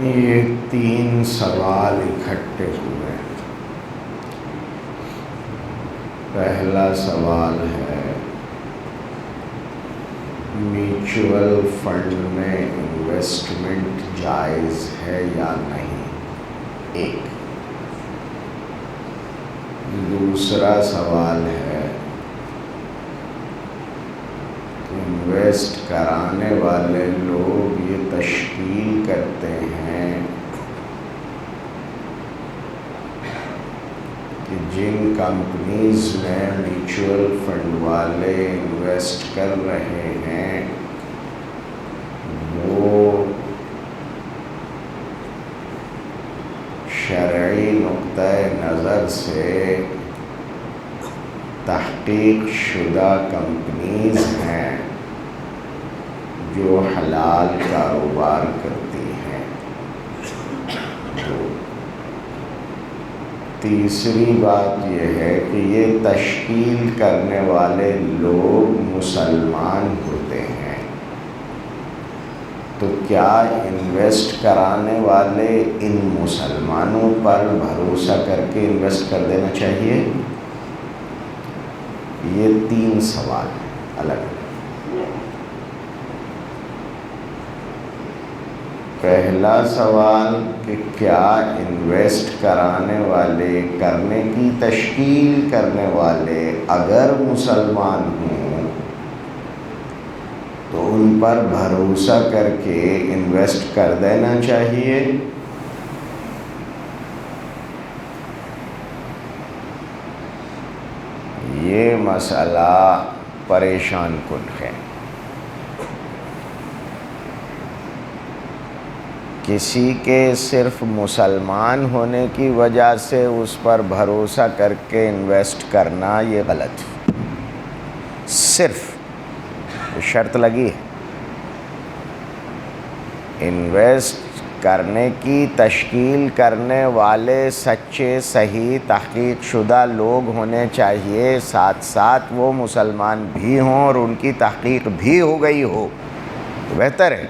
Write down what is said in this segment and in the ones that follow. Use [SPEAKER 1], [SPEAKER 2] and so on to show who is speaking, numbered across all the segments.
[SPEAKER 1] یہ 3 سوال اکٹھے ہوئے۔ پہلا سوال ہے میوچول فنڈ میں انویسٹمنٹ جائز ہے یا نہیں؟ ایک۔ دوسرا سوال ہے انویسٹ کرانے والے لوگ یہ تشکیل کرتے ہیں کہ جن کمپنیز میں میوچول فنڈ والے انویسٹ کر رہے ہیں وہ شرعی نقطۂ نظر سے تحقیق شدہ کمپنیز ہیں جو حلال کاروبار کرتی ہیں۔ تیسری بات یہ ہے کہ یہ تشکیل کرنے والے لوگ مسلمان ہوتے ہیں، تو کیا انویسٹ کرانے والے ان مسلمانوں پر بھروسہ کر کے انویسٹ کر دینا چاہیے؟ یہ 3 سوال ہیں الگ۔ پہلا سوال کہ کیا انویسٹ کرانے والے، کرنے کی تشکیل کرنے والے اگر مسلمان ہوں تو ان پر بھروسہ کر کے انویسٹ کر دینا چاہیے؟ یہ مسئلہ پریشان کن ہے۔ کسی کے صرف مسلمان ہونے کی وجہ سے اس پر بھروسہ کر کے انویسٹ کرنا یہ غلط ہے۔ صرف شرط لگی ہے، انویسٹ کرنے کی تشکیل کرنے والے سچے صحیح تحقیق شدہ لوگ ہونے چاہیے، ساتھ ساتھ وہ مسلمان بھی ہوں اور ان کی تحقیق بھی ہو گئی ہو تو بہتر ہے۔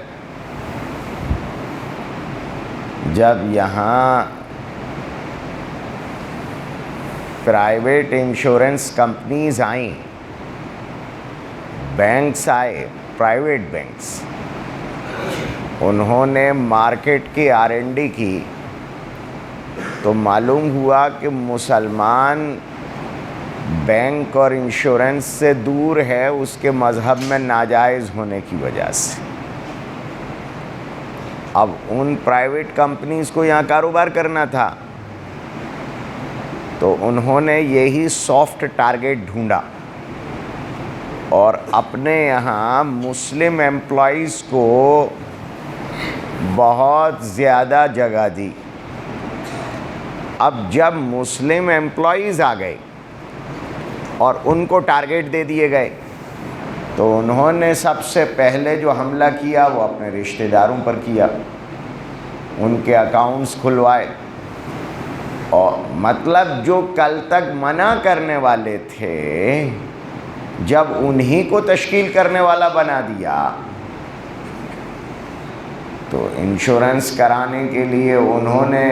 [SPEAKER 1] جب یہاں پرائیویٹ انشورنس کمپنیز آئیں، بینکس آئے، پرائیویٹ بینکس، انہوں نے مارکیٹ کی R&D کی تو معلوم ہوا کہ مسلمان بینک اور انشورنس سے دور ہے اس کے مذہب میں ناجائز ہونے کی وجہ سے۔ اب ان پرائیویٹ کمپنیز کو یہاں کاروبار کرنا تھا تو انہوں نے یہی سافٹ ٹارگیٹ ڈھونڈا اور اپنے یہاں مسلم امپلائیز کو بہت زیادہ جگہ دی۔ اب جب مسلم امپلائیز آ گئے اور ان کو ٹارگیٹ دے دیے گئے تو انہوں نے سب سے پہلے جو حملہ کیا وہ اپنے رشتہ داروں پر کیا، ان کے اکاؤنٹس کھلوائے، اور مطلب جو کل تک منع کرنے والے تھے جب انہی کو تشکیل کرنے والا بنا دیا تو انشورنس کرانے کے لیے انہوں نے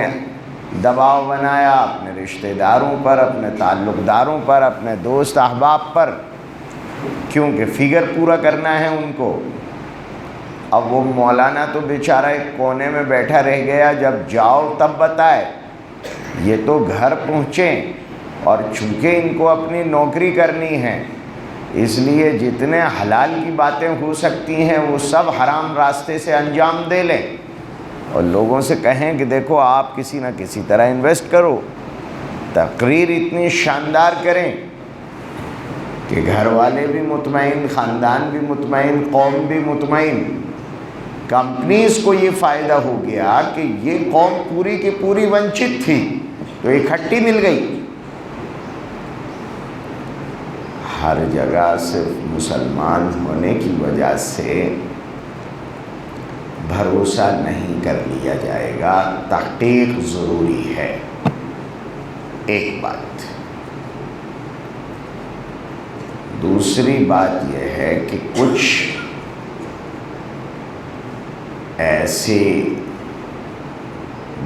[SPEAKER 1] دباؤ بنایا اپنے رشتہ داروں پر، اپنے تعلق داروں پر، اپنے دوست احباب پر، کیونکہ فگر پورا کرنا ہے ان کو۔ اب وہ مولانا تو بیچارہ ایک کونے میں بیٹھا رہ گیا، جب جاؤ تب بتائے، یہ تو گھر پہنچیں، اور چونکہ ان کو اپنی نوکری کرنی ہے اس لیے جتنے حلال کی باتیں ہو سکتی ہیں وہ سب حرام راستے سے انجام دے لیں اور لوگوں سے کہیں کہ دیکھو آپ کسی نہ کسی طرح انویسٹ کرو، تقریر اتنی شاندار کریں کہ گھر والے بھی مطمئن، خاندان بھی مطمئن، قوم بھی مطمئن۔ کمپنیز کو یہ فائدہ ہو گیا کہ یہ قوم پوری کی پوری ونچت تھی تو اکٹھی مل گئی۔ ہر جگہ صرف مسلمان ہونے کی وجہ سے بھروسہ نہیں کر لیا جائے گا، تحقیق ضروری ہے۔ ایک بات۔ دوسری بات یہ ہے کہ کچھ ایسی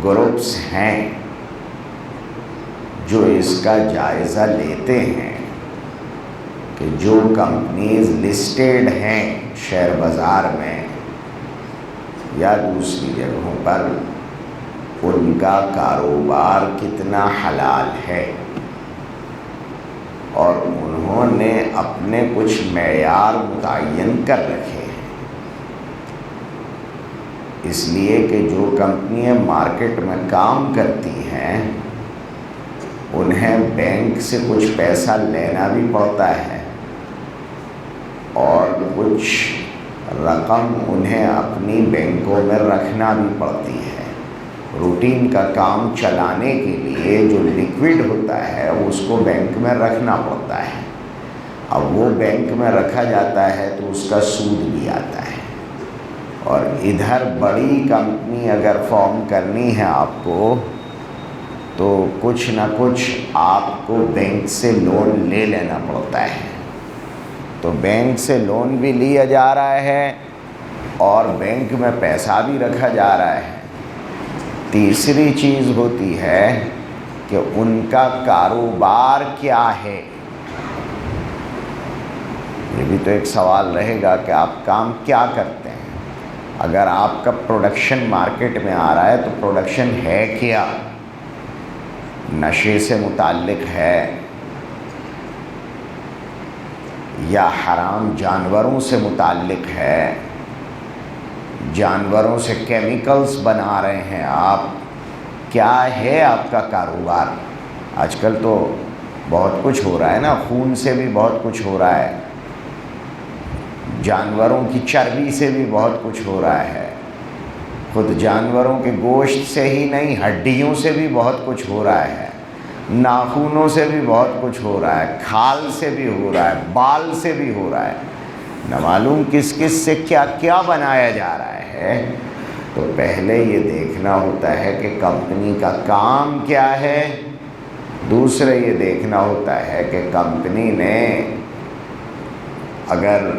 [SPEAKER 1] گروپس ہیں جو اس کا جائزہ لیتے ہیں کہ جو کمپنیز لسٹیڈ ہیں شیئر بازار میں یا دوسری جگہوں پر، ان کا کاروبار کتنا حلال ہے، اور انہوں نے اپنے کچھ معیار متعین کر رکھے ہیں۔ اس لیے کہ جو کمپنیاں مارکیٹ میں کام کرتی ہیں انہیں بینک سے کچھ پیسہ لینا بھی پڑتا ہے اور کچھ رقم انہیں اپنی بینکوں میں رکھنا بھی پڑتی ہے۔ روٹین کا کام چلانے کے لیے جو لیکوڈ ہوتا ہے اس کو بینک میں رکھنا پڑتا ہے۔ اب وہ بینک میں رکھا جاتا ہے تو اس کا سود بھی آتا ہے، اور ادھر بڑی کمپنی اگر فارم کرنی ہے آپ کو تو کچھ نہ کچھ آپ کو بینک سے لون لے لینا پڑتا ہے۔ تو بینک سے لون بھی لیا جا رہا ہے اور بینک میں پیسہ بھی رکھا جا رہا ہے۔ تیسری چیز ہوتی ہے کہ ان کا کاروبار کیا ہے۔ یہ بھی تو ایک سوال رہے گا کہ آپ کام کیا کرتے ہیں۔ اگر آپ کا پروڈکشن مارکیٹ میں آ رہا ہے تو پروڈکشن ہے کیا؟ نشے سے متعلق ہے یا حرام جانوروں سے متعلق ہے؟ جانوروں سے کیمیکلز بنا رہے ہیں آپ؟ کیا ہے آپ کا کاروبار؟ آج کل تو بہت کچھ ہو رہا ہے نا، خون سے بھی بہت کچھ ہو رہا ہے، جانوروں کی چربی سے بھی بہت کچھ ہو رہا ہے، خود جانوروں کے گوشت سے ہی نہیں ہڈیوں سے بھی بہت کچھ ہو رہا ہے، ناخنوں سے بھی بہت کچھ ہو رہا ہے، کھال سے بھی ہو رہا ہے، بال سے بھی ہو رہا ہے، نہ معلوم کس کس سے کیا کیا بنایا جا رہا ہے۔ تو پہلے یہ دیکھنا ہوتا ہے کہ کمپنی کا کام کیا ہے، دوسرے یہ دیکھنا ہوتا ہے کہ کمپنی نے اگر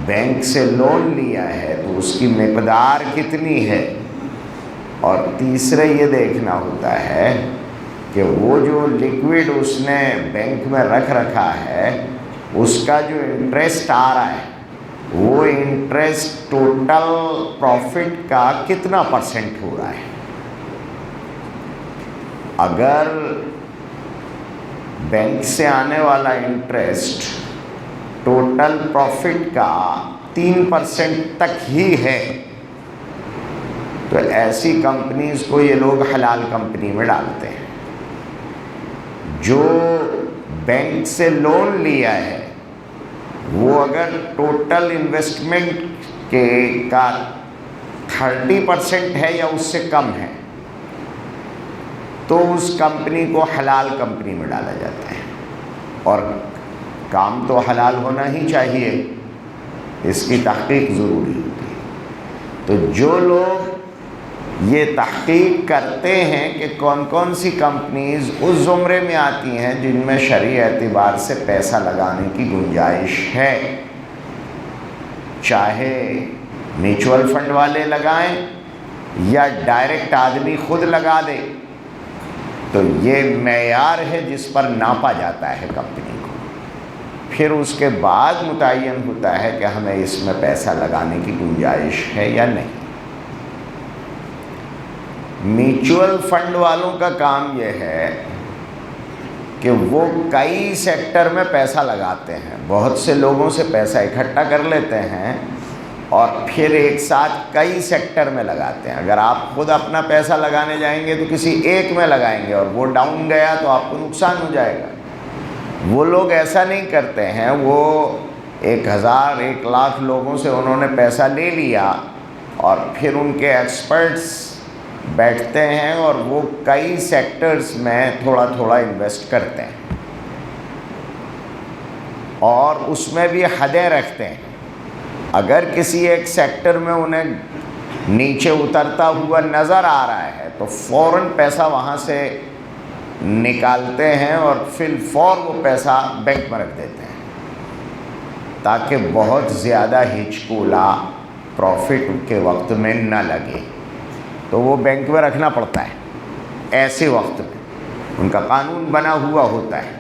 [SPEAKER 1] بینک سے لون لیا ہے تو اس کی مقدار کتنی ہے، اور تیسرے یہ دیکھنا ہوتا ہے کہ وہ جو لیکوڈ اس نے بینک میں رکھ رکھا ہے اس کا جو انٹرسٹ آ رہا ہے وہ انٹرسٹ ٹوٹل پروفٹ کا کتنا پرسنٹ ہو رہا ہے۔ اگر بینک سے آنے والا انٹرسٹ ٹوٹل پروفٹ کا 3% تک ہی ہے تو ایسی کمپنیز کو یہ لوگ حلال کمپنی میں ڈالتے ہیں۔ جو بینک سے لون لیا ہے وہ اگر ٹوٹل انویسٹمنٹ کے کا 30% ہے یا اس سے کم ہے تو اس کمپنی کو حلال کمپنی میں ڈالا جاتا ہے، اور کام تو حلال ہونا ہی چاہیے، اس کی تحقیق ضروری ہوتی ہے۔ تو جو لوگ یہ تحقیق کرتے ہیں کہ کون کون سی کمپنیز اس زمرے میں آتی ہیں جن میں شرعی اعتبار سے پیسہ لگانے کی گنجائش ہے، چاہے میوچول فنڈ والے لگائیں یا ڈائریکٹ آدمی خود لگا دے، تو یہ معیار ہے جس پر ناپا جاتا ہے کمپنی کو۔ پھر اس کے بعد متعین ہوتا ہے کہ ہمیں اس میں پیسہ لگانے کی گنجائش ہے یا نہیں۔ میوچول فنڈ والوں کا کام یہ ہے کہ وہ کئی سیکٹر میں پیسہ لگاتے ہیں، بہت سے لوگوں سے پیسہ اکٹھا کر لیتے ہیں اور پھر ایک ساتھ کئی سیکٹر میں لگاتے ہیں۔ اگر آپ خود اپنا پیسہ لگانے جائیں گے تو کسی ایک میں لگائیں گے اور وہ ڈاؤن گیا تو آپ کو نقصان ہو جائے گا۔ وہ لوگ ایسا نہیں کرتے ہیں، وہ 1000 1,00,000 لوگوں سے انہوں نے پیسہ لے لیا اور پھر ان کے ایکسپرٹس بیٹھتے ہیں اور وہ کئی سیکٹرز میں تھوڑا تھوڑا انویسٹ کرتے ہیں اور اس میں بھی حدیں رکھتے ہیں۔ اگر کسی ایک سیکٹر میں انہیں نیچے اترتا ہوا نظر آ رہا ہے تو فوراً پیسہ وہاں سے نکالتے ہیں اور فی الفور وہ پیسہ بینک میں رکھ دیتے ہیں تاکہ بہت زیادہ ہچکولا پروفٹ کے وقت میں نہ لگے۔ تو وہ بینک میں رکھنا پڑتا ہے ایسے وقت میں، ان کا قانون بنا ہوا ہوتا ہے۔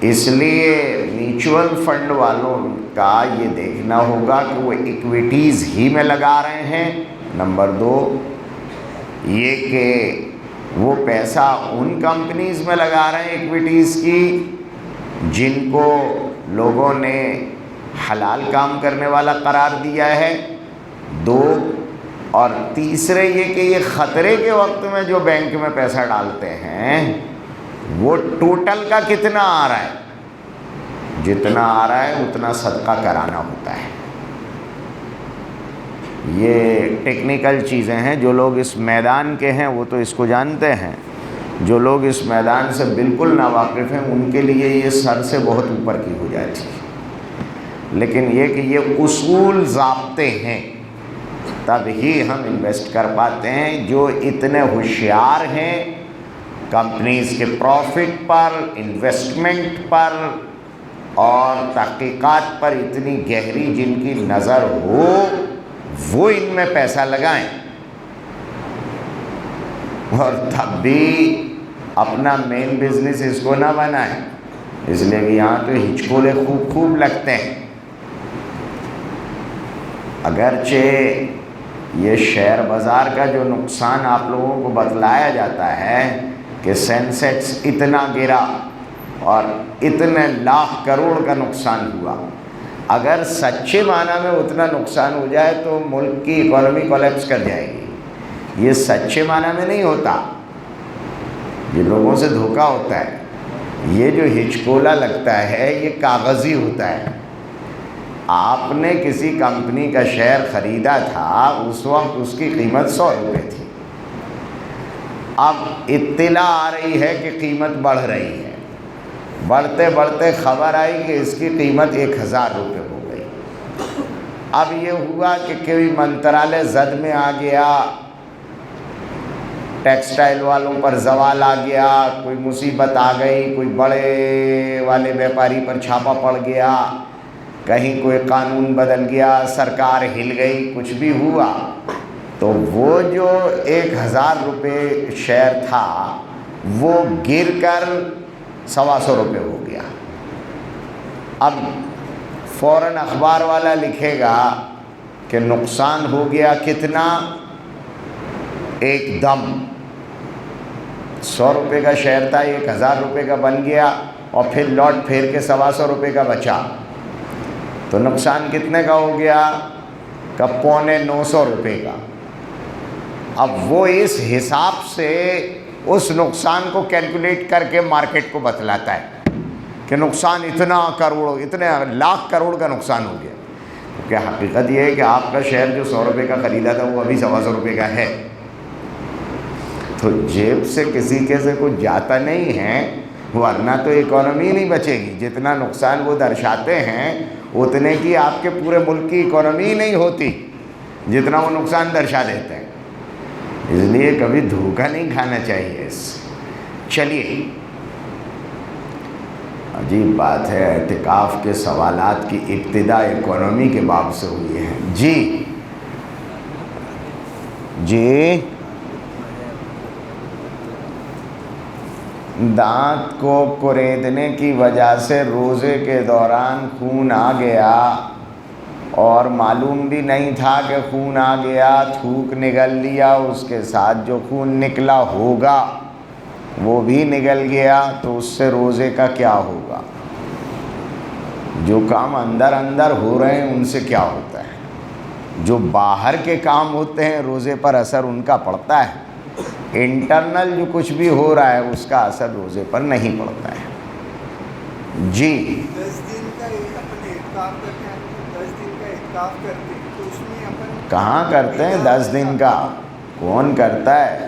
[SPEAKER 1] اس لیے میوچول فنڈ والوں کا یہ دیکھنا ہوگا کہ وہ ایکویٹیز ہی میں لگا رہے ہیں۔ نمبر 2 یہ کہ وہ پیسہ ان کمپنیز میں لگا رہے ہیں ایکویٹیز کی جن کو لوگوں نے حلال کام کرنے والا قرار دیا ہے۔ 2 اور تیسرے یہ کہ یہ خطرے کے وقت میں جو بینک میں پیسہ ڈالتے ہیں وہ ٹوٹل کا کتنا آ رہا ہے، جتنا آ رہا ہے اتنا صدقہ کرانا ہوتا ہے۔ یہ ٹیکنیکل چیزیں ہیں، جو لوگ اس میدان کے ہیں وہ تو اس کو جانتے ہیں، جو لوگ اس میدان سے بالکل ناواقف ہیں ان کے لیے یہ سر سے بہت اوپر کی ہو جاتی ہے۔ لیکن یہ کہ یہ اصول ضابطے ہیں تب ہی ہم انویسٹ کر پاتے ہیں۔ جو اتنے ہوشیار ہیں کمپنیز کے پروفٹ پر، انویسٹمنٹ پر اور تحقیقات پر اتنی گہری جن کی نظر ہو، وہ ان میں پیسہ لگائیں اور تب بھی اپنا مین بزنس اس کو نہ بنائیں، اس لیے کہ یہاں تو ہچکولے خوب لگتے ہیں۔ اگرچہ یہ شیئر بازار کا جو نقصان آپ لوگوں کو بتلایا جاتا ہے کہ سینسیکس اتنا گرا اور اتنے لاکھ کروڑ کا نقصان ہوا، اگر سچے معنی میں اتنا نقصان ہو جائے تو ملک کی اکانومی کولیپس کر جائے گی۔ یہ سچے معنی میں نہیں ہوتا، یہ لوگوں سے دھوکہ ہوتا ہے۔ یہ جو ہچکولا لگتا ہے یہ کاغذی ہوتا ہے۔ آپ نے کسی کمپنی کا شیئر خریدا تھا، اس وقت اس کی قیمت 100 روپے تھی، اب اطلاع آ رہی ہے کہ قیمت بڑھ رہی ہے، بڑھتے بڑھتے خبر آئی کہ اس کی قیمت 1000 روپے ہو گئی۔ اب یہ ہوا کہ کوئی منترالے زد میں آ گیا، ٹیکسٹائل والوں پر زوال آ گیا، کوئی مصیبت آ گئی، کوئی بڑے والے بیپاری پر چھاپا پڑ گیا، کہیں کوئی قانون بدل گیا، سرکار ہل گئی، کچھ بھی ہوا تو وہ جو 1000 روپے شیئر تھا وہ گر کر 125 روپے ہو گیا۔ اب فوراً اخبار والا لکھے گا کہ نقصان ہو گیا کتنا، ایک دم 100 روپے کا شیئر تھا 1000 روپے کا بن گیا اور پھر لوٹ پھیر کے 125 روپے کا بچا، تو نقصان کتنے کا ہو گیا؟ کہ 950 روپے کا۔ اب وہ اس حساب سے اس نقصان کو کیلکولیٹ کر کے مارکیٹ کو بتلاتا ہے کہ نقصان اتنا کروڑ، اتنے لاکھ کروڑ کا نقصان ہو گیا، کیونکہ حقیقت یہ ہے کہ آپ کا شیئر جو 100 روپے کا خریدا تھا وہ ابھی 125 روپے کا ہے، تو جیب سے کسی کے سے کچھ جاتا نہیں ہے، ورنہ تو اکانومی نہیں بچے گی۔ جتنا نقصان وہ درشاتے ہیں اتنے کی آپ کے پورے ملک کی اکانومی نہیں ہوتی جتنا وہ نقصان درشا دیتے ہیں، اس لیے کبھی دھوکہ نہیں کھانا چاہیے اس سے۔ چلیے، عجیب بات ہے، اعتکاف کے سوالات کی ابتدا اکانومی کے باب سے ہوئی ہے۔ جی دانت کو کوریدنے کی وجہ سے روزے کے دوران خون آ گیا اور معلوم بھی نہیں تھا کہ خون آ گیا، تھوک نگل لیا، اس کے ساتھ جو خون نکلا ہوگا وہ بھی نگل گیا، تو اس سے روزے کا کیا ہوگا؟ جو کام اندر اندر ہو رہے ہیں ان سے کیا ہوتا ہے؟ جو باہر کے کام ہوتے ہیں روزے پر اثر ان کا پڑتا ہے، انٹرنل جو کچھ بھی ہو رہا ہے اس کا اثر روزے پر نہیں پڑتا ہے۔ جی
[SPEAKER 2] 10 دن کا اپنے اعتکاف کرتے ہیں، 10 دن کا اعتکاف کرتے ہیں تو اس میں اپن
[SPEAKER 1] کہاں کرتے ہیں 10 دن کا؟ کون کرتا ہے؟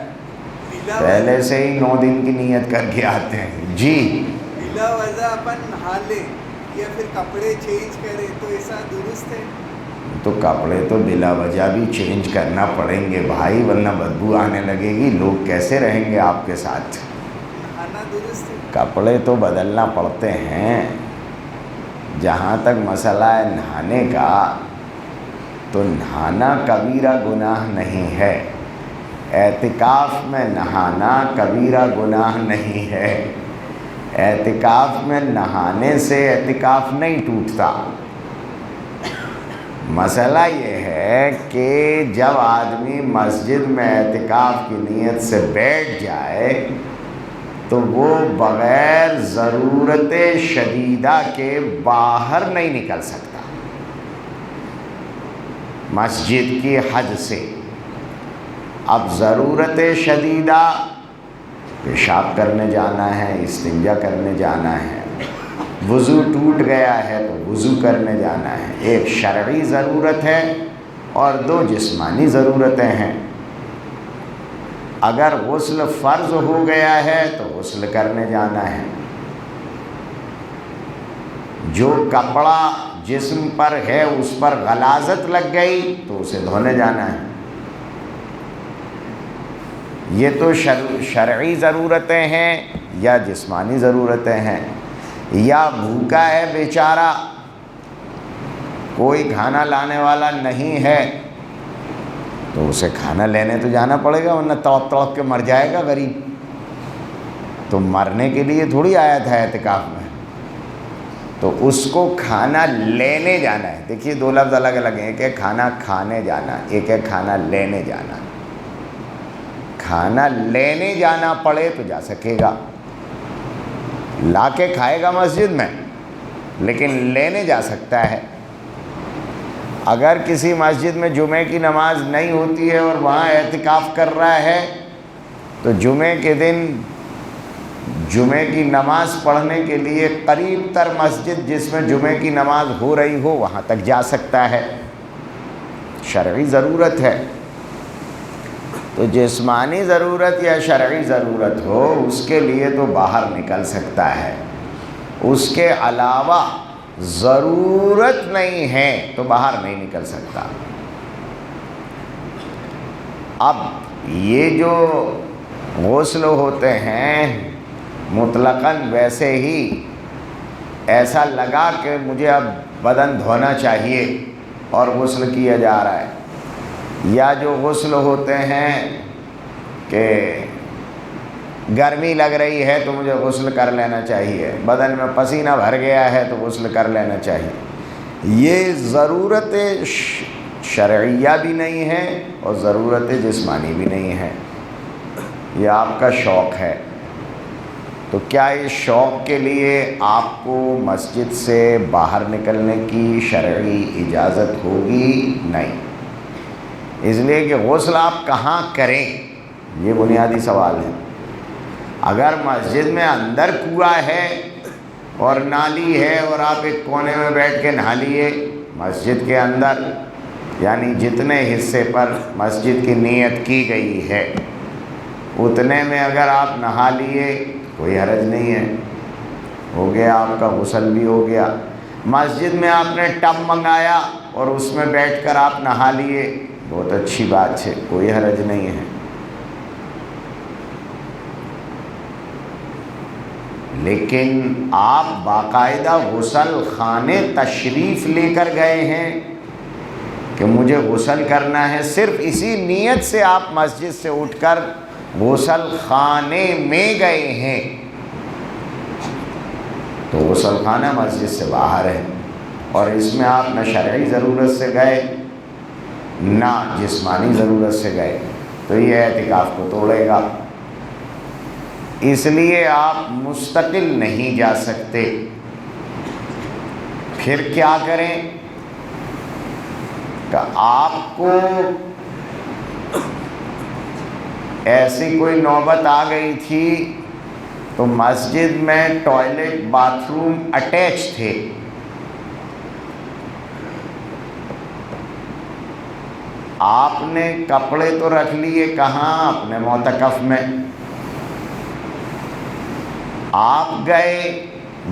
[SPEAKER 1] پہلے سے ہی 9 دن کی نیت کر کے آتے ہیں۔ جی
[SPEAKER 2] بلا وجہ اپن نہا لیں یا پھر کپڑے چینج کریں تو ایسا درست ہے؟
[SPEAKER 1] تو کپڑے تو بلا وجہ بھی چینج کرنا پڑیں گے بھائی، ورنہ بدبو آنے لگے گی، لوگ کیسے رہیں گے آپ کے ساتھ؟
[SPEAKER 2] نہانا درست ہے؟
[SPEAKER 1] کپڑے تو بدلنا پڑتے ہیں۔ جہاں تک مسئلہ ہے نہانے کا، تو نہانا کبیرہ گناہ نہیں ہے، اعتکاف میں نہانا کبیرہ گناہ نہیں ہے، اعتکاف میں نہانے سے اعتکاف نہیں ٹوٹتا۔ مسئلہ یہ ہے کہ جب آدمی مسجد میں اعتکاف کی نیت سے بیٹھ جائے تو وہ بغیر ضرورت شدیدہ کے باہر نہیں نکل سکتا مسجد کی حد سے۔ اب ضرورت شدیدہ پیشاب کرنے جانا ہے، استنجا کرنے جانا ہے، وضو ٹوٹ گیا ہے تو وضو کرنے جانا ہے، ایک شرعی ضرورت ہے اور دو جسمانی ضرورتیں ہیں۔ اگر غسل فرض ہو گیا ہے تو غسل کرنے جانا ہے، جو کپڑا جسم پر ہے اس پر غلاظت لگ گئی تو اسے دھونے جانا ہے۔ یہ تو شرعی ضرورتیں ہیں یا جسمانی ضرورتیں ہیں۔ یا بھوکا ہے بیچارہ، کوئی کھانا لانے والا نہیں ہے تو اسے کھانا لینے تو جانا پڑے گا، ورنہ تڑپ تڑپ کے مر جائے گا غریب۔ تو مرنے کے لیے تھوڑی آیا تھا اعتکاف میں، تو اس کو کھانا لینے جانا ہے۔ دیکھیے دو لفظ الگ الگ ہیں، ایک ہے کھانا کھانے جانا، ایک ہے کھانا لینے جانا۔ کھانا لینے جانا پڑے تو جا سکے گا، لا کے کھائے گا مسجد میں، لیکن لینے جا سکتا ہے۔ اگر کسی مسجد میں جمعے کی نماز نہیں ہوتی ہے اور وہاں اعتکاف کر رہا ہے تو جمعے کے دن جمعے کی نماز پڑھنے کے لیے قریب تر مسجد جس میں جمعے کی نماز ہو رہی ہو وہاں تک جا سکتا ہے، شرعی ضرورت ہے۔ تو جسمانی ضرورت یا شرعی ضرورت ہو اس کے لیے تو باہر نکل سکتا ہے، اس کے علاوہ ضرورت نہیں ہے تو باہر نہیں نکل سکتا۔ اب یہ جو غسل ہوتے ہیں مطلقاً ویسے ہی ایسا لگا کہ مجھے اب بدن دھونا چاہیے اور غسل کیا جا رہا ہے، یا جو غسل ہوتے ہیں کہ گرمی لگ رہی ہے تو مجھے غسل کر لینا چاہیے، بدن میں پسینہ بھر گیا ہے تو غسل کر لینا چاہیے، یہ ضرورت شرعیہ بھی نہیں ہے اور ضرورت جسمانی بھی نہیں ہے، یہ آپ کا شوق ہے۔ تو کیا اس شوق کے لیے آپ کو مسجد سے باہر نکلنے کی شرعی اجازت ہوگی؟ نہیں۔ اس لیے کہ غسل آپ کہاں کریں یہ بنیادی سوال ہے۔ اگر مسجد میں اندر کنواں ہے اور نالی ہے اور آپ ایک کونے میں بیٹھ کے نہا لیے مسجد کے اندر، یعنی جتنے حصے پر مسجد کی نیت کی گئی ہے اتنے میں اگر آپ نہا لیے کوئی حرج نہیں ہے، ہو گیا آپ کا غسل بھی ہو گیا۔ مسجد میں آپ نے ٹب منگایا اور اس میں بیٹھ کر آپ نہا لیے، بہت اچھی بات ہے، کوئی حرج نہیں ہے۔ لیکن آپ باقاعدہ غسل خانے تشریف لے کر گئے ہیں کہ مجھے غسل کرنا ہے، صرف اسی نیت سے آپ مسجد سے اٹھ کر غسل خانے میں گئے ہیں تو غسل خانہ مسجد سے باہر ہے، اور اس میں آپ نہ شرعی ضرورت سے گئے نہ جسمانی ضرورت سے گئے، تو یہ اعتکاف کو توڑے گا۔ اس لیے آپ مستقل نہیں جا سکتے۔ پھر کیا کریں کہ آپ کو ایسی کوئی نوبت آ گئی تھی تو مسجد میں ٹوائلٹ باتھ روم اٹیچ تھے، آپ نے کپڑے تو رکھ لیے کہاں؟ اپنے معتکف میں۔ آپ گئے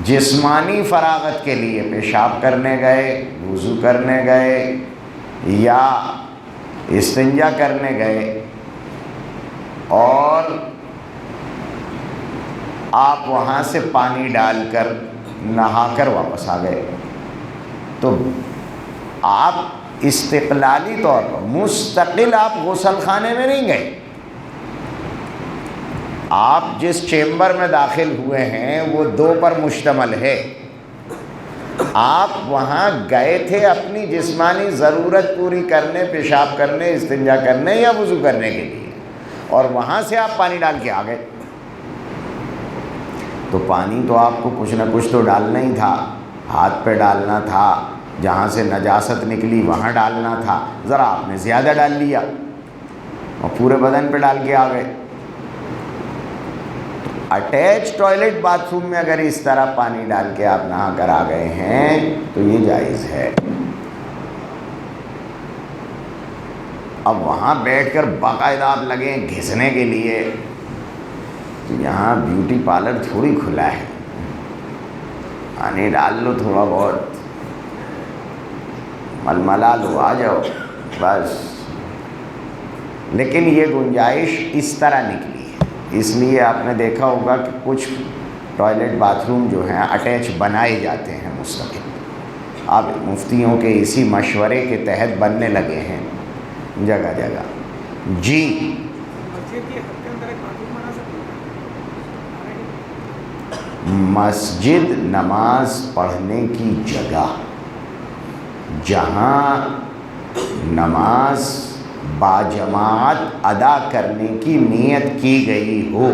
[SPEAKER 1] جسمانی فراغت کے لیے، پیشاب کرنے گئے، وضو کرنے گئے یا استنجا کرنے گئے، اور آپ وہاں سے پانی ڈال کر نہا کر واپس آ گئے، تو آپ استقلالی طور پر مستقل آپ غسل خانے میں نہیں گئے. آپ جس چیمبر میں داخل ہوئے ہیں وہ 2 پر مشتمل ہے. آپ وہاں گئے تھے اپنی جسمانی ضرورت پوری کرنے، پیشاب کرنے، استنجا کرنے یا وضو کرنے کے لیے، اور وہاں سے آپ پانی ڈال کے آ گئے. تو پانی تو آپ کو کچھ نہ کچھ تو ڈالنا ہی تھا. ہاتھ پہ ڈالنا تھا، جہاں سے نجاست نکلی وہاں ڈالنا تھا. ذرا آپ نے زیادہ ڈال لیا اور پورے بدن پہ ڈال کے آ گئے. اٹیچ ٹوائلٹ باتھ روم میں اگر اس طرح پانی ڈال کے آپ نہا کر آ گئے ہیں تو یہ جائز ہے. اب وہاں بیٹھ کر باقاعدہ آپ لگے گھسنے کے لیے، تو یہاں بیوٹی پارلر تھوڑی کھلا ہے. پانی ڈال لو، تھوڑا بہت ململا لو، آ جاؤ بس. لیکن یہ گنجائش اس طرح نکلی ہے. اس لیے آپ نے دیکھا ہوگا کہ کچھ ٹوائلٹ باتھ روم جو ہیں اٹیچ بنائے جاتے ہیں مستقل. اب مفتیوں کے اسی مشورے کے تحت بننے لگے ہیں جگہ جگہ. جی مسجد نماز پڑھنے کی جگہ، جہاں نماز باجماعت ادا کرنے کی نیت کی گئی ہو،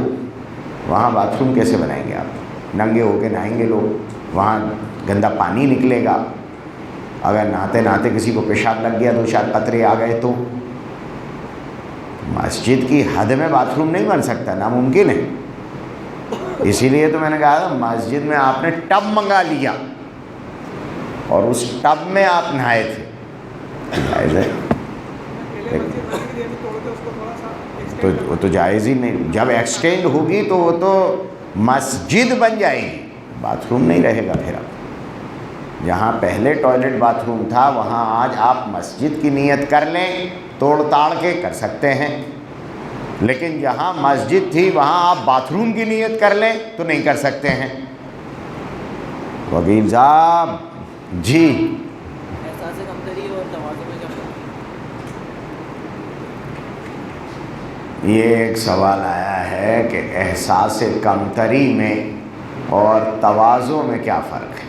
[SPEAKER 1] وہاں باتھ روم کیسے بنائیں گے آپ؟ ننگے ہو کے نہائیں گے لوگ، وہاں گندا پانی نکلے گا. اگر نہاتے نہاتے کسی کو پیشاب لگ گیا، 2-4 قطرے آ گئے تو مسجد کی حد میں باتھ روم نہیں بن سکتا، ناممکن ہے. اسی لیے تو میں نے کہا تھا مسجد میں آپ نے ٹب منگا لیا اور اس ٹب میں آپ نہائے تھے، جائز ہے. تو وہ تو جائز ہی نہیں. جب ایکسٹینڈ ہوگی تو وہ تو مسجد بن جائے گی، باتھ روم نہیں رہے گا. پھر اب جہاں پہلے ٹوائلٹ باتھ روم تھا وہاں آج آپ مسجد کی نیت کر لیں، توڑ تاڑ کے کر سکتے ہیں. لیکن جہاں مسجد تھی وہاں آپ باتھ روم کی نیت کر لیں تو نہیں کر سکتے ہیں. وکیل صاحب جی یہ ایک سوال آیا ہے کہ احساس کمتری میں اور تواضع میں کیا فرق ہے؟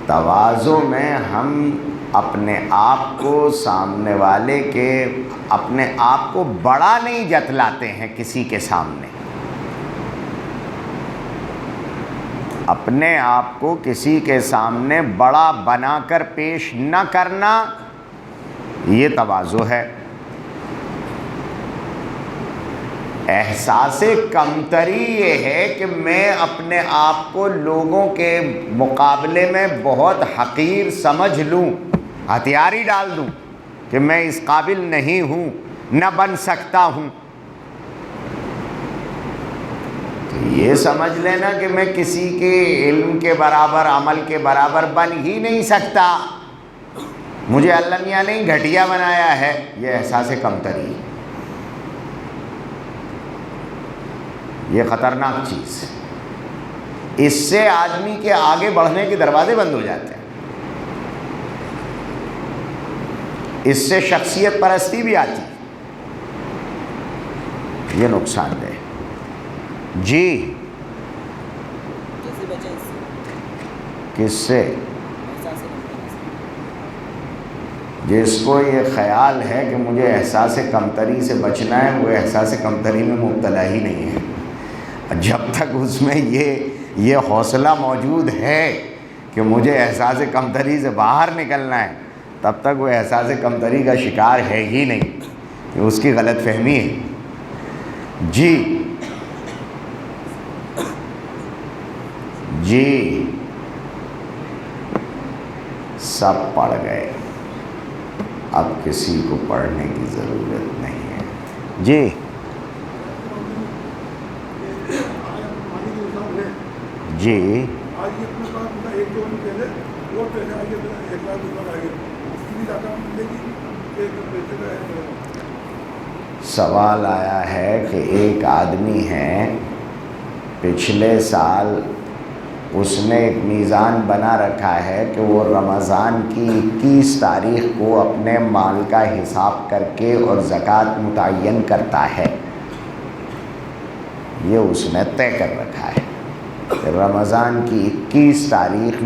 [SPEAKER 1] تواضع میں ہم اپنے آپ کو سامنے والے کے، اپنے آپ کو بڑا نہیں جتلاتے ہیں کسی کے سامنے. اپنے آپ کو کسی کے سامنے بڑا بنا کر پیش نہ کرنا، یہ تواضع ہے. احساس کمتری یہ ہے کہ میں اپنے آپ کو لوگوں کے مقابلے میں بہت حقیر سمجھ لوں، ہتھیاری ڈال دوں کہ میں اس قابل نہیں ہوں، نہ بن سکتا ہوں. تو یہ سمجھ لینا کہ میں کسی کے علم کے برابر، عمل کے برابر بن ہی نہیں سکتا، مجھے اللہ میاں نے گھٹیا بنایا ہے، یہ احساس کمتری ہے. یہ خطرناک چیز ہے. اس سے آدمی کے آگے بڑھنے کے دروازے بند ہو جاتے ہیں. اس سے شخصیت پرستی بھی آتی ہے، یہ نقصان دہ. جی کس سے؟ جس کو یہ خیال ہے کہ مجھے احساس کمتری سے بچنا ہے، وہ احساس کمتری میں مبتلا ہی نہیں ہے. جب تک اس میں یہ حوصلہ موجود ہے کہ مجھے احساس کمتری سے باہر نکلنا ہے، تب تک وہ احساس کمتری کا شکار ہے ہی نہیں. یہ اس کی غلط فہمی ہے. جی جی سب پڑھ گئے، اب کسی کو پڑھنے کی ضرورت نہیں ہے. جی جی سوال آیا ہے کہ ایک آدمی ہے، پچھلے سال اس نے ایک میزان بنا رکھا ہے کہ وہ رمضان کی 21 تاریخ کو اپنے مال کا حساب کر کے اور زکوٰۃ متعین کرتا ہے. یہ اس نے طے کر رکھا ہے کہ رمضان کی 21 تاریخ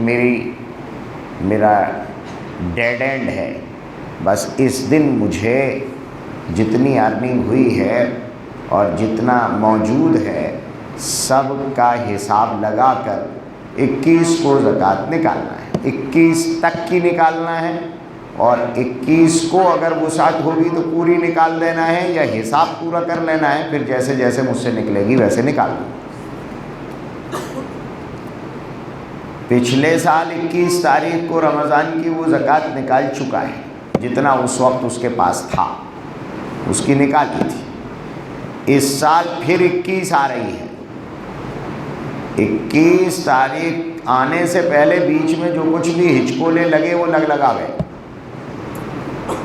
[SPEAKER 1] میرا ڈیڈ اینڈ ہے. بس اس دن مجھے جتنی ارننگ ہوئی ہے اور جتنا موجود ہے سب کا حساب لگا کر 21 کو زکوٰۃ نکالنا ہے. 21 تک کی نکالنا ہے اور 21 کو اگر وسعت ہوگی تو پوری نکال دینا ہے یا حساب پورا کر لینا ہے. پھر جیسے جیسے مجھ سے نکلے گی ویسے نکال لوں. پچھلے سال 21 تاریخ کو رمضان کی وہ زکوٰۃ نکال چکا ہے. جتنا اس وقت اس کے پاس تھا اس کی نکالی تھی. اس سال پھر 21 آ رہی ہے. 21 تاریخ آنے سے پہلے بیچ میں جو کچھ بھی ہچکولے لگے وہ لگا گئے.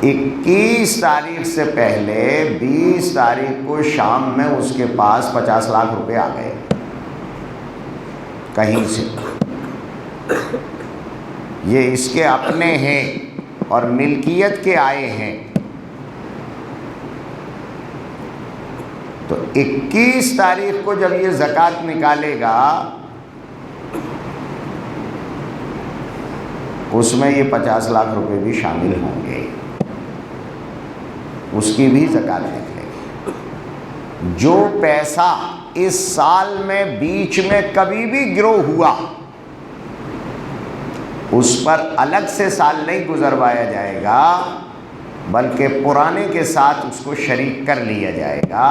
[SPEAKER 1] 21 تاریخ سے پہلے 20 تاریخ کو شام میں اس کے پاس 50 لاکھ روپے آ گئے کہیں سے. یہ اس کے اپنے ہیں اور ملکیت کے آئے ہیں. تو 21 تاریخ کو جب یہ زکوٰۃ نکالے گا اس میں یہ 50 لاکھ روپے بھی شامل ہوں گے. اس کی بھی زکوٰۃ نکلے گی. جو پیسہ اس سال میں بیچ میں کبھی بھی گرو ہوا اس پر الگ سے سال نہیں گزروایا جائے گا بلکہ پرانے کے ساتھ اس کو شریک کر لیا جائے گا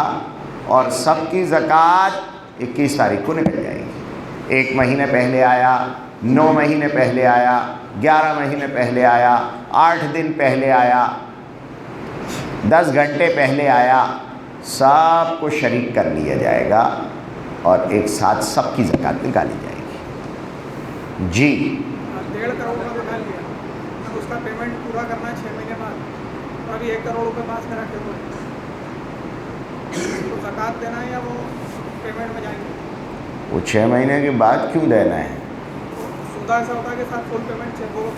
[SPEAKER 1] اور سب کی زکوٰۃ 21 تاریخ کو نکل جائے گی. 1 مہینے پہلے آیا, 9 مہینے پہلے آیا, 11 مہینے پہلے آیا, 8 دن پہلے آیا, 10 گھنٹے پہلے آیا, سب کو شریک کر لیا جائے گا اور ایک ساتھ سب کی زکوٰۃ نکالی جائے گی. جی
[SPEAKER 2] 1.5 کروڑ کا نکال لیا, اب اس کا پیمنٹ پورا کرنا ہے 6 مہینے بعد, ابھی 1 کروڑ روپے پاس کرا کے تو زکوٰۃ دینا ہے یا وہ پیمنٹ میں جائیں گے؟
[SPEAKER 1] وہ 6 مہینے کے بعد کیوں دینا ہے؟
[SPEAKER 2] سودا ایسا ہوتا ہے کہ ساتھ فل پیمنٹ وہ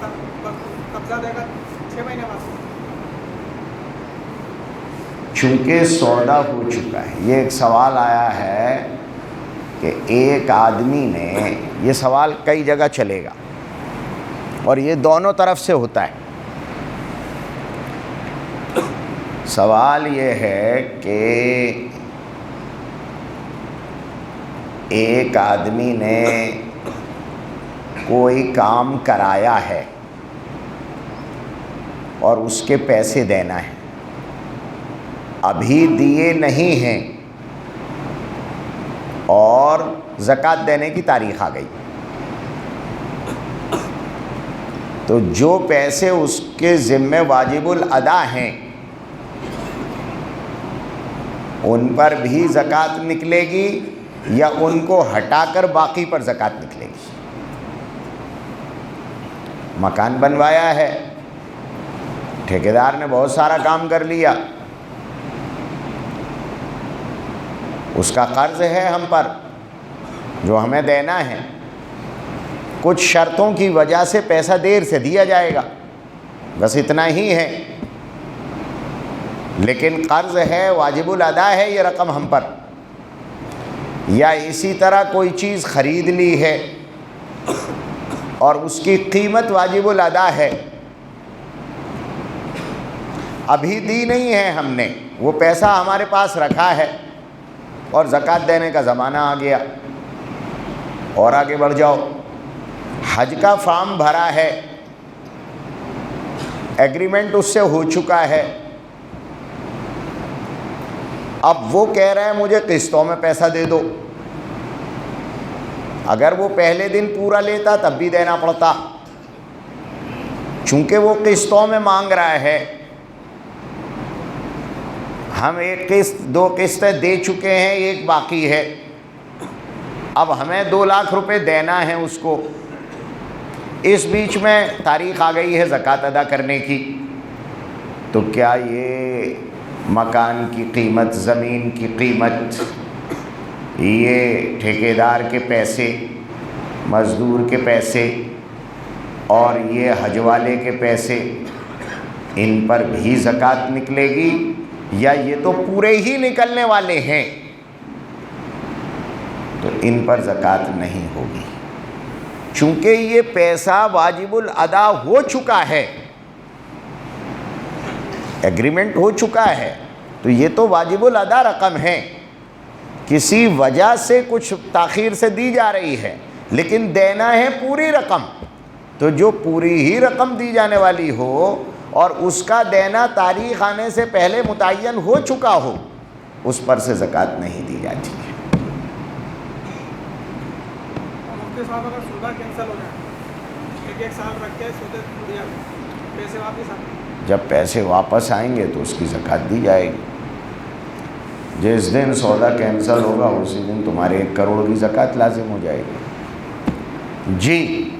[SPEAKER 2] قبضہ دے گا 6 مہینے بعد.
[SPEAKER 1] چونکہ سودا ہو چکا ہے. یہ ایک سوال آیا ہے کہ ایک آدمی نے, یہ سوال کئی جگہ چلے گا اور یہ دونوں طرف سے ہوتا ہے. سوال یہ ہے کہ ایک آدمی نے کوئی کام کرایا ہے اور اس کے پیسے دینا ہے, ابھی دیے نہیں ہیں اور زکوٰۃ دینے کی تاریخ آ گئی. تو جو پیسے اس کے ذمے واجب الادا ہیں ان پر بھی زکوٰۃ نکلے گی یا ان کو ہٹا کر باقی پر زکوٰۃ نکلے گی؟ مکان بنوایا ہے, ٹھیکیدار نے بہت سارا کام کر لیا, اس کا قرض ہے ہم پر جو ہمیں دینا ہے, کچھ شرطوں کی وجہ سے پیسہ دیر سے دیا جائے گا, بس اتنا ہی ہے, لیکن قرض ہے, واجب الادا ہے یہ رقم ہم پر. یا اسی طرح کوئی چیز خرید لی ہے اور اس کی قیمت واجب الادا ہے, ابھی دی نہیں ہے ہم نے, وہ پیسہ ہمارے پاس رکھا ہے اور زکوٰۃ دینے کا زمانہ آ گیا. اور آگے بڑھ جاؤ, حج کا فارم بھرا ہے, ایگریمنٹ اس سے ہو چکا ہے, اب وہ کہہ رہے ہیں مجھے قسطوں میں پیسہ دے دو. اگر وہ پہلے دن پورا لیتا تب بھی دینا پڑتا, چونکہ وہ قسطوں میں مانگ رہا ہے. ہم 1 قسط 2 قسطیں دے چکے ہیں, 1 باقی ہے, اب ہمیں 2 لاکھ روپے دینا ہے اس کو. اس بیچ میں تاریخ آ گئی ہے زکوٰۃ ادا کرنے کی, تو کیا یہ مکان کی قیمت, زمین کی قیمت, یہ ٹھیکیدار کے پیسے, مزدور کے پیسے اور یہ حج والے کے پیسے، ان پر بھی زکوٰۃ نکلے گی یا یہ تو پورے ہی نکلنے والے ہیں تو ان پر زکوٰۃ نہیں ہوگی؟ چونکہ یہ پیسہ واجب الادا ہو چکا ہے، ایگریمنٹ ہو چکا ہے، تو یہ تو واجب الادا رقم ہے، کسی وجہ سے کچھ تاخیر سے دی جا رہی ہے، لیکن دینا ہے پوری رقم۔ تو جو پوری ہی رقم دی جانے والی ہو اور اس کا دینا تاریخ آنے سے پہلے متعین ہو چکا ہو، اس پر سے زکوٰۃ نہیں دی جاتی ہے۔
[SPEAKER 2] مفتی صاحب اگر سودا کینسل ہو جائے، ایک سال رکھ کے سودے دیا، پیسے واپس آتے ہیں،
[SPEAKER 1] جب پیسے واپس آئیں گے تو اس کی زکوٰۃ دی جائے گی۔ جس دن سودا کینسل ہوگا اسی دن تمہارے 1 کروڑ کی زکوٰۃ لازم ہو جائے گی۔ جی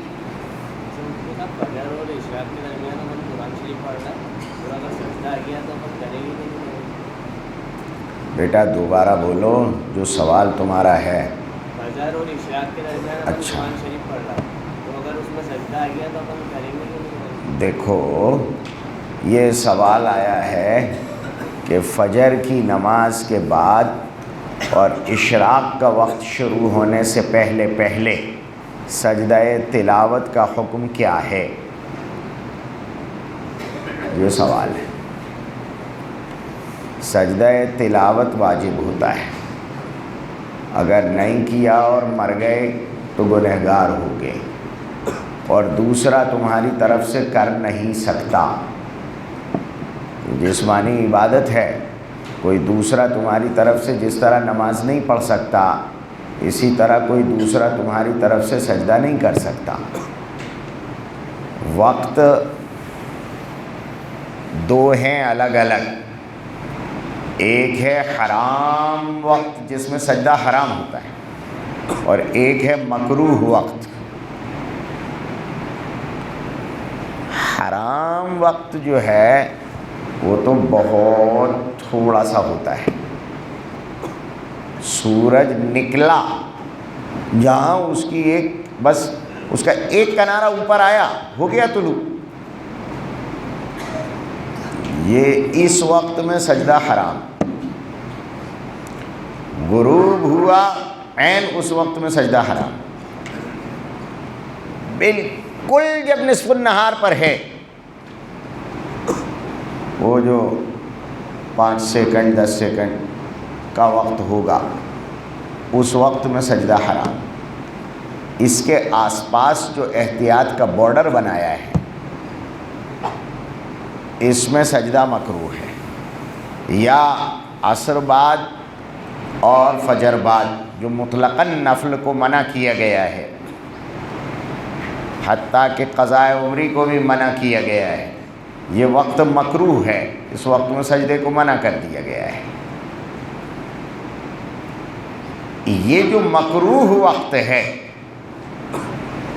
[SPEAKER 1] بیٹا دوبارہ بولو جو سوال تمہارا ہے۔
[SPEAKER 3] فجر اور عشاء کے درمیان
[SPEAKER 1] اچھا
[SPEAKER 3] قرآن شریف پڑھ رہا تو اگر اس میں سجدہ آ گیا تو اپن کریں گے کہ نہیں؟
[SPEAKER 1] دیکھو یہ سوال آیا ہے کہ فجر کی نماز کے بعد اور اشراق کا وقت شروع ہونے سے پہلے پہلے سجدہ تلاوت کا حکم کیا ہے؟ یہ سوال ہے۔ سجدہ تلاوت واجب ہوتا ہے، اگر نہیں کیا اور مر گئے تو گنہگار ہو گئے، اور دوسرا تمہاری طرف سے کر نہیں سکتا۔ جسمانی عبادت ہے، کوئی دوسرا تمہاری طرف سے جس طرح نماز نہیں پڑھ سکتا اسی طرح کوئی دوسرا تمہاری طرف سے سجدہ نہیں کر سکتا۔ وقت 2 ہیں الگ الگ، ایک ہے حرام وقت جس میں سجدہ حرام ہوتا ہے، اور ایک ہے مکروہ وقت۔ حرام وقت جو ہے وہ تو بہت تھوڑا سا ہوتا ہے، سورج نکلا جہاں اس کی بس اس کا ایک کنارہ اوپر آیا ہو گیا طلوع، یہ اس وقت میں سجدہ حرام۔ غروب ہوا عین اس وقت میں سجدہ حرام۔ بالکل جب نصف النہار پر ہے، وہ جو 5 سیکنڈ 10 سیکنڈ کا وقت ہوگا اس وقت میں سجدہ حرام۔ اس کے آس پاس جو احتیاط کا بارڈر بنایا ہے اس میں سجدہ مکروہ ہے، یا عصر بعد اور فجر بعد جو مطلقاً نفل کو منع کیا گیا ہے، حتیٰ کہ قضاء عمری کو بھی منع کیا گیا ہے، یہ وقت مکروہ ہے، اس وقت میں سجدے کو منع کر دیا گیا ہے۔ یہ جو مکروہ وقت ہے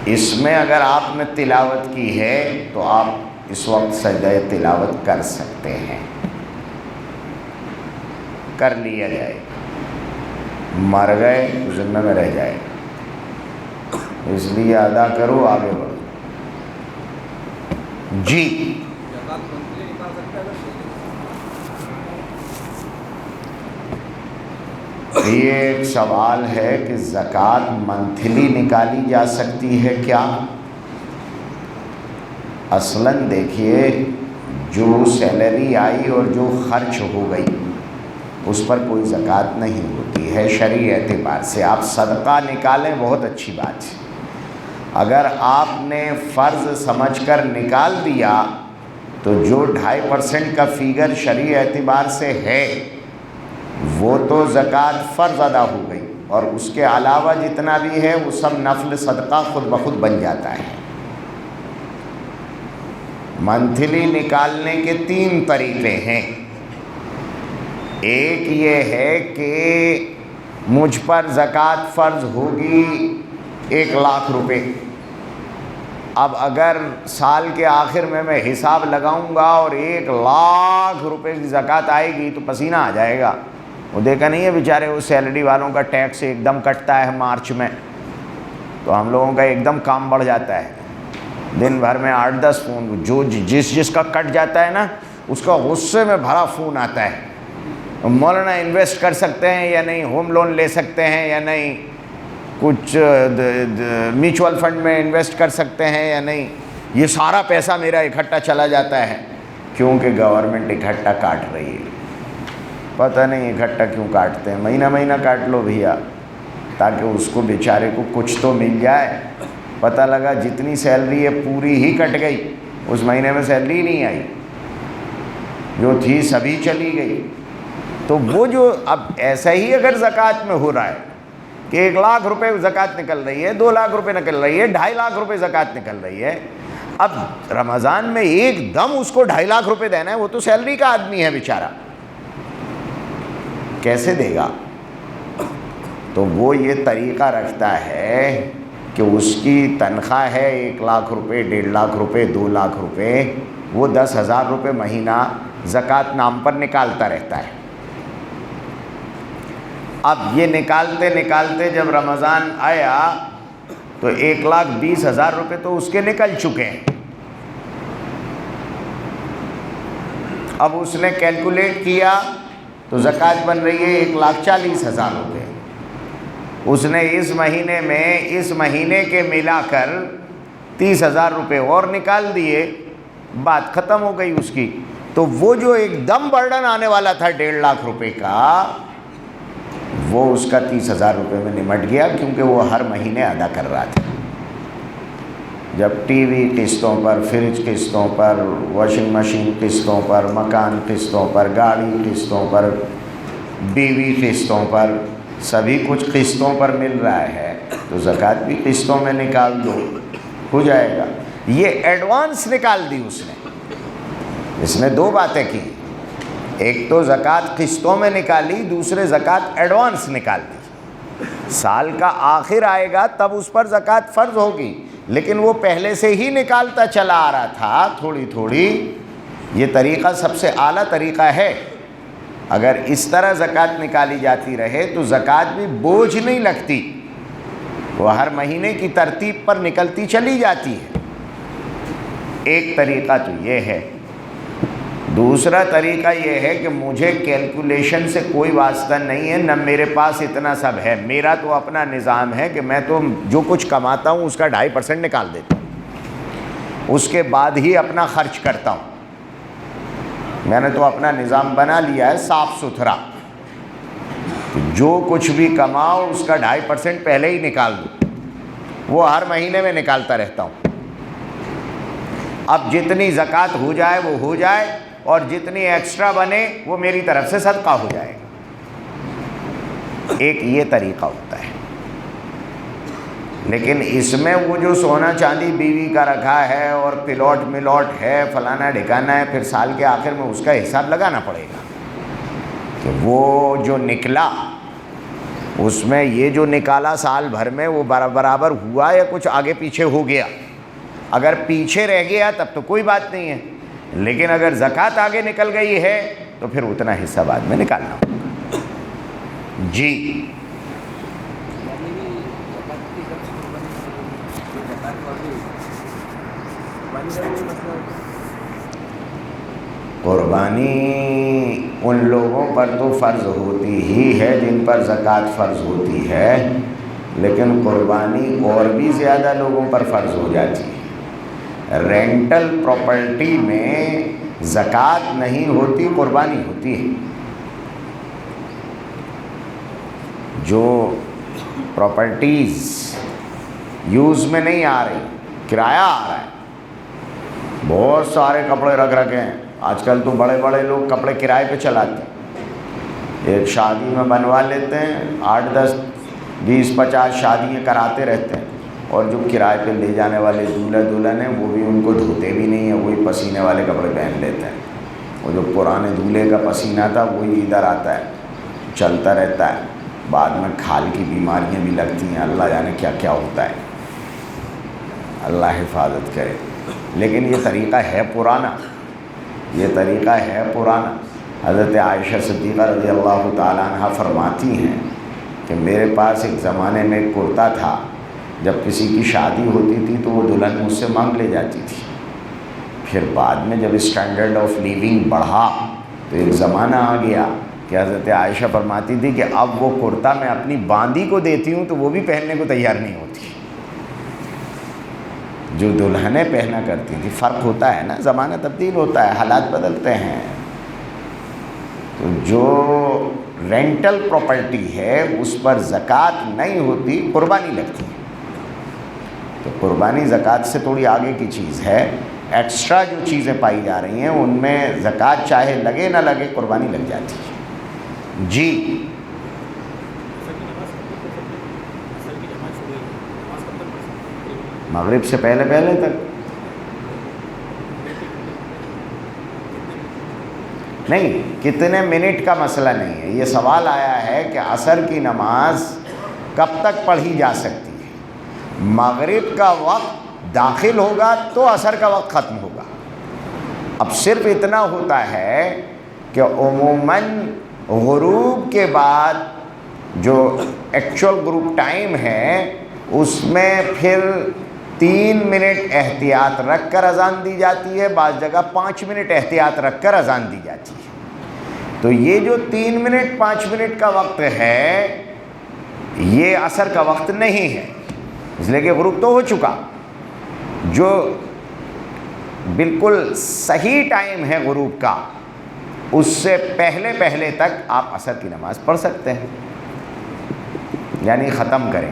[SPEAKER 1] اس میں اگر آپ نے تلاوت کی ہے تو آپ اس وقت سجدہ تلاوت کر سکتے ہیں، کر لیا جائے، مر گئے تو ذمہ میں رہ جائے، اس لیے ادا کرو، آگے بڑھو۔ جی یہ ایک سوال ہے کہ زکوٰۃ منتھلی نکالی جا سکتی ہے کیا؟ اصلاً دیکھیے جو سیلری آئی اور جو خرچ ہو گئی اس پر کوئی زکوٰۃ نہیں ہوتی ہے شرعی اعتبار سے۔ آپ صدقہ نکالیں بہت اچھی بات ہے، اگر آپ نے فرض سمجھ کر نکال دیا تو جو 2.5% کا فیگر شرعی اعتبار سے ہے وہ تو زکوٰۃ فرض ادا ہو گئی، اور اس کے علاوہ جتنا بھی ہے وہ سب نفل صدقہ خود بخود بن جاتا ہے۔ منتھلی نکالنے کے 3 طریقے ہیں۔ ایک یہ ہے کہ مجھ پر زکوٰۃ فرض ہوگی 1 لاکھ روپے، اب اگر سال کے آخر میں حساب لگاؤں گا اور 1 لاکھ روپے کی زکوٰۃ آئے گی تو پسینہ آ جائے گا۔ وہ دیکھا نہیں ہے بیچارے وہ سیلری والوں کا ٹیکس ایک دم کٹتا ہے مارچ میں، تو ہم لوگوں کا ایک دم کام بڑھ جاتا ہے، دن بھر میں 8-10 فون، جو جس کا کٹ جاتا ہے نا اس کا غصے میں بھرا فون آتا ہے، مولانا انویسٹ کر سکتے ہیں یا نہیں، ہوم لون لے سکتے ہیں یا نہیں، کچھ میوچول فنڈ میں انویسٹ کر سکتے ہیں یا نہیں، یہ سارا پیسہ میرا اکٹھا چلا جاتا ہے کیونکہ گورنمنٹ اکٹھا کاٹ رہی ہے۔ پتہ نہیں اکٹھا کیوں کاٹتے ہیں، مہینہ مہینہ کاٹ لو بھیا، تاکہ اس کو بیچارے کو کچھ تو مل جائے۔ پتہ لگا جتنی سیلری ہے پوری ہی کٹ گئی، اس مہینے میں سیلری نہیں آئی، جو تھی سبھی چلی گئی۔ تو وہ جو اب ایسا ہی اگر زکوٰۃ میں ہو رہا ہے کہ 1 لاکھ روپے زکوٰۃ نکل رہی ہے، 2 لاکھ روپے نکل رہی ہے، 2.5 لاکھ روپے زکوٰۃ نکل رہی ہے، اب رمضان میں ایک دم اس کو 2.5 لاکھ روپے دینا ہے، وہ تو سیلری کا آدمی ہے بیچارہ، کیسے دے گا؟ تو وہ یہ طریقہ رکھتا ہے کہ اس کی تنخواہ ہے 1 لاکھ روپے، 1.5 لاکھ روپے، 2 لاکھ روپے، وہ 10,000 روپے مہینہ زکوٰۃ نام پر نکالتا رہتا ہے۔ اب یہ نکالتے نکالتے جب رمضان آیا تو 1,20,000 روپے تو اس کے نکل چکے ہیں۔ اب اس نے کیلکولیٹ کیا تو زکوٰۃ بن رہی ہے 1,40,000 روپے۔ اس نے اس مہینے میں اس مہینے کے ملا کر 30,000 روپے اور نکال دیے، بات ختم ہو گئی اس کی۔ تو وہ جو ایک دم برڈن آنے والا تھا 1.5 لاکھ روپے کا، وہ اس کا 30,000 روپے میں نمٹ گیا، کیونکہ وہ ہر مہینے ادا کر رہا تھا۔ جب ٹی وی قسطوں پر، فریج قسطوں پر، واشنگ مشین قسطوں پر، مکان قسطوں پر، گاڑی قسطوں پر، بیوی قسطوں پر، سبھی کچھ قسطوں پر مل رہا ہے، تو زکوٰۃ بھی قسطوں میں نکال دو، ہو جائے گا۔ یہ ایڈوانس نکال دی اس نے۔ اس نے 2 باتیں کی، ایک تو زکوٰۃ قسطوں میں نکالی، دوسرے زکوٰۃ ایڈوانس نکال دی۔ سال کا آخر آئے گا تب اس پر زکوٰۃ فرض ہوگی، لیکن وہ پہلے سے ہی نکالتا چلا آ رہا تھا تھوڑی تھوڑی۔ یہ طریقہ سب سے اعلیٰ طریقہ ہے۔ اگر اس طرح زکوٰۃ نکالی جاتی رہے تو زکوٰۃ بھی بوجھ نہیں لگتی، وہ ہر مہینے کی ترتیب پر نکلتی چلی جاتی ہے۔ ایک طریقہ تو یہ ہے۔ دوسرا طریقہ یہ ہے کہ مجھے کیلکولیشن سے کوئی واسطہ نہیں ہے، نہ میرے پاس اتنا سب ہے، میرا تو اپنا نظام ہے کہ میں تو جو کچھ کماتا ہوں اس کا 2.5% نکال دیتا ہوں، اس کے بعد ہی اپنا خرچ کرتا ہوں۔ میں نے تو اپنا نظام بنا لیا ہے صاف ستھرا، جو کچھ بھی کماؤ اس کا 2.5% پہلے ہی نکال دو، وہ ہر مہینے میں نکالتا رہتا ہوں۔ اب جتنی زکوٰۃ ہو جائے وہ ہو جائے، اور جتنی ایکسٹرا بنے وہ میری طرف سے صدقہ ہو جائے گا۔ ایک یہ طریقہ ہوتا ہے۔ لیکن اس میں وہ جو سونا چاندی بیوی کا رکھا ہے اور پلاٹ ملاٹ ہے، فلانا ڈھکانا ہے، پھر سال کے آخر میں اس کا حساب لگانا پڑے گا کہ وہ جو نکلا اس میں یہ جو نکالا سال بھر میں وہ برابر ہوا یا کچھ آگے پیچھے ہو گیا۔ اگر پیچھے رہ گیا تب تو کوئی بات نہیں ہے، لیکن اگر زکوٰۃ آگے نکل گئی ہے تو پھر اتنا حصہ بعد میں نکالنا ہوگا۔ جی قربانی ان لوگوں پر تو فرض ہوتی ہی ہے جن پر زکوٰۃ فرض ہوتی ہے، لیکن قربانی اور بھی زیادہ لوگوں پر فرض ہو جاتی ہے۔ رینٹل پراپرٹی میں زکوٰۃ نہیں ہوتی، قربانی ہوتی ہے۔ جو پراپرٹیز یوز میں نہیں آ رہی، کرایہ آ رہا ہے، بہت سارے کپڑے رکھ رکھے ہیں۔ آج کل تو بڑے بڑے لوگ کپڑے کرائے پہ چلاتے ہیں، ایک شادی میں بنوا لیتے ہیں، 8 10 20 50 شادیاں کراتے رہتے ہیں، اور جو کرائے پہ لے جانے والے دولہا دلہن ہیں وہ بھی ان کو دھوتے بھی نہیں ہیں، وہی پسینے والے کپڑے پہن لیتے ہیں۔ وہ جو پرانے دولہے کا پسینہ تھا وہی ادھر آتا ہے، چلتا رہتا ہے، بعد میں کھال کی بیماریاں بھی لگتی ہیں، اللہ جانے کیا کیا ہوتا ہے، اللہ حفاظت کرے۔ لیکن یہ طریقہ ہے پرانا، یہ طریقہ ہے پرانا۔ حضرت عائشہ صدیقہ رضی اللہ تعالیٰ عنہ فرماتی ہیں کہ میرے پاس ایک زمانے میں ایک کرتا تھا، جب کسی کی شادی ہوتی تھی تو وہ دلہن مجھ سے مانگ لے جاتی تھی. پھر بعد میں جب اسٹینڈرڈ آف لیونگ بڑھا تو ایک زمانہ آ گیا کہ حضرت عائشہ فرماتی تھی کہ اب وہ کرتا میں اپنی باندی کو دیتی ہوں تو وہ بھی پہننے کو تیار نہیں ہوتی. جو دلہنیں پہنا کرتی تھی، فرق ہوتا ہے نا، زمانہ تبدیل ہوتا ہے، حالات بدلتے ہیں. تو جو رینٹل پراپرٹی ہے اس پر زکوٰۃ نہیں ہوتی، قربانی لگتی ہے. تو قربانی زکوٰۃ سے تھوڑی آگے کی چیز ہے. ایکسٹرا جو چیزیں پائی جا رہی ہیں ان میں زکوٰۃ چاہے لگے نہ لگے قربانی لگ جاتی ہے. جی مغرب سے پہلے پہلے تک نہیں، کتنے منٹ کا مسئلہ نہیں ہے. یہ سوال آیا ہے کہ عصر کی نماز کب تک پڑھی جا سکتی ہے. مغرب کا وقت داخل ہوگا تو عصر کا وقت ختم ہوگا. اب صرف اتنا ہوتا ہے کہ عموماً غروب کے بعد جو ایکچول غروب ٹائم ہے اس میں پھر 3 منٹ احتیاط رکھ کر اذان دی جاتی ہے، بعض جگہ 5 منٹ احتیاط رکھ کر اذان دی جاتی ہے. تو یہ جو 3 منٹ 5 منٹ کا وقت ہے یہ عصر کا وقت نہیں ہے، اس لیے کہ غروب تو ہو چکا. جو بالکل صحیح ٹائم ہے غروب کا اس سے پہلے پہلے تک آپ عصر کی نماز پڑھ سکتے ہیں. یعنی ختم کریں،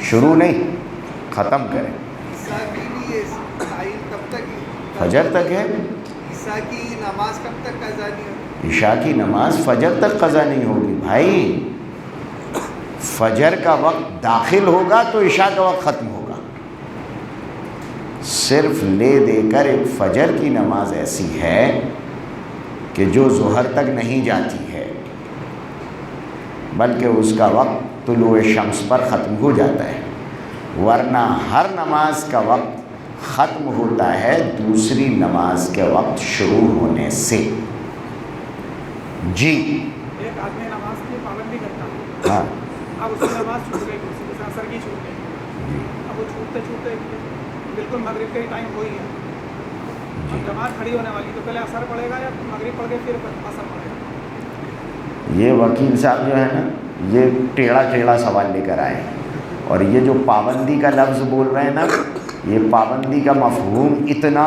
[SPEAKER 1] شروع نہیں، ختم کریں. فجر تک ہے.
[SPEAKER 2] عشاء کی نماز کب تک قضا نہیں ہوگی؟
[SPEAKER 1] عشاء کی نماز فجر تک قضا نہیں ہوگی بھائی. فجر کا وقت داخل ہوگا تو عشاء کا وقت ختم ہوگا. صرف لے دے کر ایک فجر کی نماز ایسی ہے کہ جو ظہر تک نہیں جاتی ہے بلکہ اس کا وقت طلوع شمس پر ختم ہو جاتا ہے. ورنہ ہر نماز کا وقت ختم ہوتا ہے دوسری نماز کے وقت شروع ہونے سے. جی
[SPEAKER 2] ایک آدمی نماز کی پابندی کرتا ہے،
[SPEAKER 1] ہاں،
[SPEAKER 2] اب اس کی نماز چھوٹ گئی، جیسے عصر کی چھوٹ گئی، اب وہ چھوٹتے چھوٹتے بالکل مغرب کا ہی ٹائم وہی ہے. اب جماعت کھڑی ہونے والی تو پہلے عصر پڑے گا یا مغرب پڑھ کے پھر عصر پڑے گا؟
[SPEAKER 1] یہ وکیل صاحب جو ہے نا یہ ٹیڑھا سوال لے کر آئے اور یہ جو پابندی کا لفظ بول رہے ہیں نا یہ پابندی کا مفہوم اتنا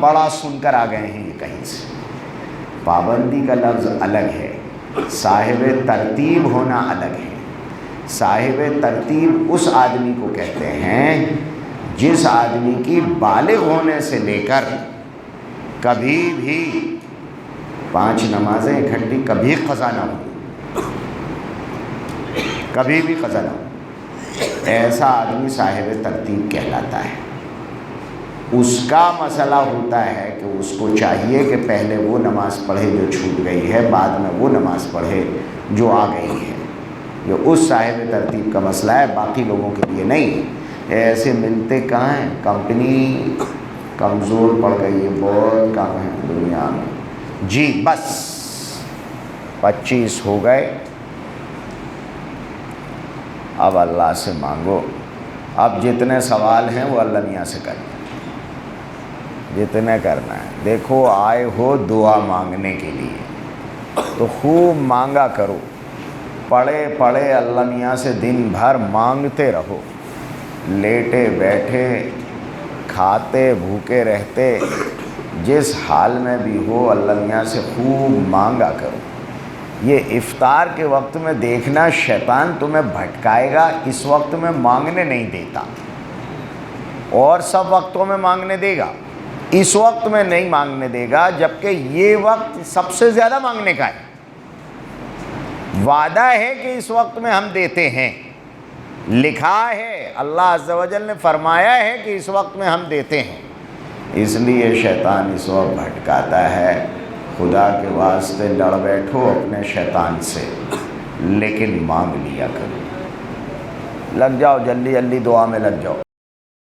[SPEAKER 1] بڑا سن کر آ گئے ہیں یہ کہیں سے. پابندی کا لفظ الگ ہے، صاحب ترتیب ہونا الگ ہے. صاحب ترتیب اس آدمی کو کہتے ہیں جس آدمی کی بالغ ہونے سے لے کر کبھی بھی 5 نمازیں اکٹھی کبھی قضا نہ ہو، کبھی بھی قضا نہ ہو، ایسا آدمی صاحب ترتیب کہلاتا ہے. اس کا مسئلہ ہوتا ہے کہ اس کو چاہیے کہ پہلے وہ نماز پڑھے جو چھوٹ گئی ہے، بعد میں وہ نماز پڑھے جو آ گئی ہے. یہ اس صاحب ترتیب کا مسئلہ ہے، باقی لوگوں کے لیے نہیں. ایسے ملتے کہاں ہیں، کمپنی کمزور پڑ گئی ہے، بہت کم ہے دنیا میں. جی بس 25 ہو گئے. اب اللہ سے مانگو. اب جتنے سوال ہیں وہ اللہ میاں سے کریں، جتنے کرنا ہے. دیکھو آئے ہو دعا مانگنے کے لیے تو خوب مانگا کرو، پڑھے پڑھے اللہ میاں سے دن بھر مانگتے رہو. لیٹے بیٹھے کھاتے بھوکے رہتے جس حال میں بھی ہو اللہ میاں سے خوب مانگا کرو. یہ افطار کے وقت میں دیکھنا شیطان تمہیں بھٹکائے گا، اس وقت میں مانگنے نہیں دیتا، اور سب وقتوں میں مانگنے دے گا، اس وقت میں نہیں مانگنے دے گا، جبکہ یہ وقت سب سے زیادہ مانگنے کا ہے. وعدہ ہے کہ اس وقت میں ہم دیتے ہیں، لکھا ہے، اللہ عز و جل نے فرمایا ہے کہ اس وقت میں ہم دیتے ہیں. اس لیے شیطان اس وقت بھٹکاتا ہے. خدا کے واسطے لڑ بیٹھو اپنے شیطان سے، لیکن مانگ لیا کرو. لگ جاؤ جلدی جلدی دعا میں لگ جاؤ.